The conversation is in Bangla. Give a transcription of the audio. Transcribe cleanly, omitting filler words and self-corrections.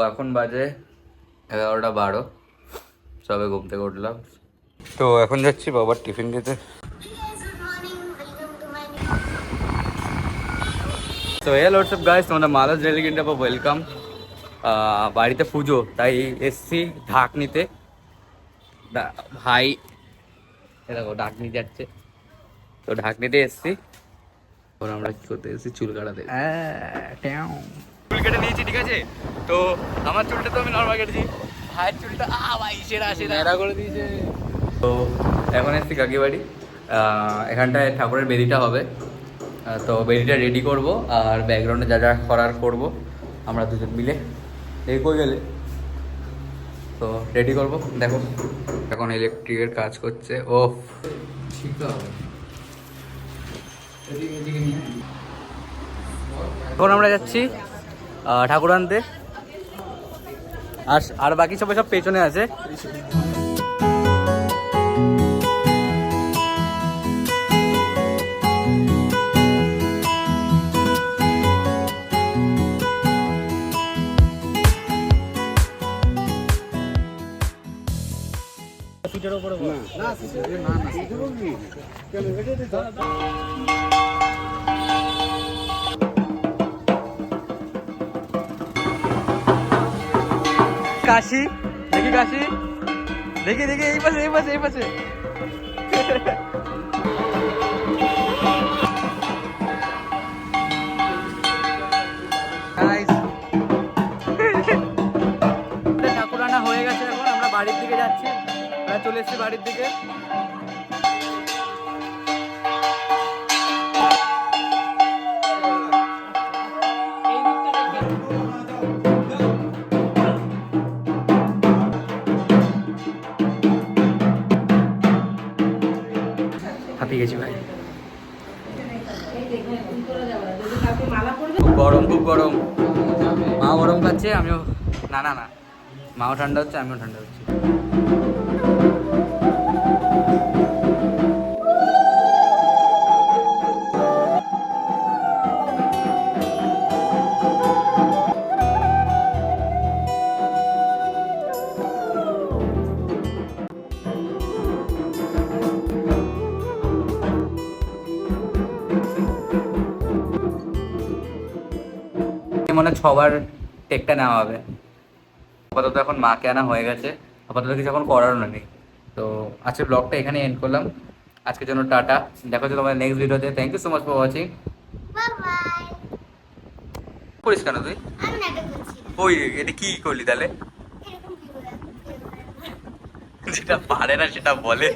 এখন বাজে 11:12, সবে ঘুম থেকে উঠলাম। তো এখন যাচ্ছি বাবার টিফিন দিতে। তো হ্যালো হোয়াটসঅ্যাপ গাইস, তোমাদের মালাস ডেলি কিনতে ওয়েলকাম। বাড়িতে পুজো, তাই এসছি ঢাক নিতে। ভাই দেখো ঢাক নিয়ে যাচ্ছে, তো ঢাক নিতে এসছি। এখন আমরা কি করতে এসেছি, চুল কাটাতে। চুল কেটে নিয়েছি, ঠিক আছে। তো আমার চুলটা তো আমি নর্মাল কেটেছি, ভাইয়ের চুলটা ভাই সেরা সেরা করে দিয়েছে। তো এখন এসছি কাকি বাড়ি, এখানটায় ঠাকুরের বেদিটা হবে। তো বেদিটা রেডি করব, আর ব্যাকগ্রাউন্ডে যা যা করার করব আমরা দুজন মিলে। এই কই গেলে, তো রেডি করব। দেখো এখন ইলেকট্রিকের কাজ করছে। ও ঠিক হবে। এখন আমরা যাচ্ছি ঠাকুর আনতে, আর বাকি সবাই সব পেছনে আছে। কাশি দেখি, কাশি দেখি দেখি, এই পাশে এই পাশে এই পাশে। ঠাকুর আনা হয়ে গেছে, এখন আমরা বাড়ির দিকে যাচ্ছি, আমরা চলে এসেছি বাড়ির দিকে। হাঁপিয়ে গেছি ভাই, খুব গরম খুব গরম। মা গরম খাচ্ছে, আমিও না না না, মাও ঠান্ডা হচ্ছে, আমিও ঠান্ডা হচ্ছে। মনে হয় সবার টেকটা নেওয়া হবে। আপাতত এখন মাকে আনা হয়ে গেছে, আপাতত কিছু এখন করারও নেই। তো আজকের ব্লগটা এখানে এন্ড করলাম, আজকের জন্য টাটা। দেখা হচ্ছে তোমার নেক্সট ভিডিওতে। Thank you so much for watching. করিস কেন তুই? ওই এটা কি করলি তাহলে? যেটা পারে না সেটা বলে।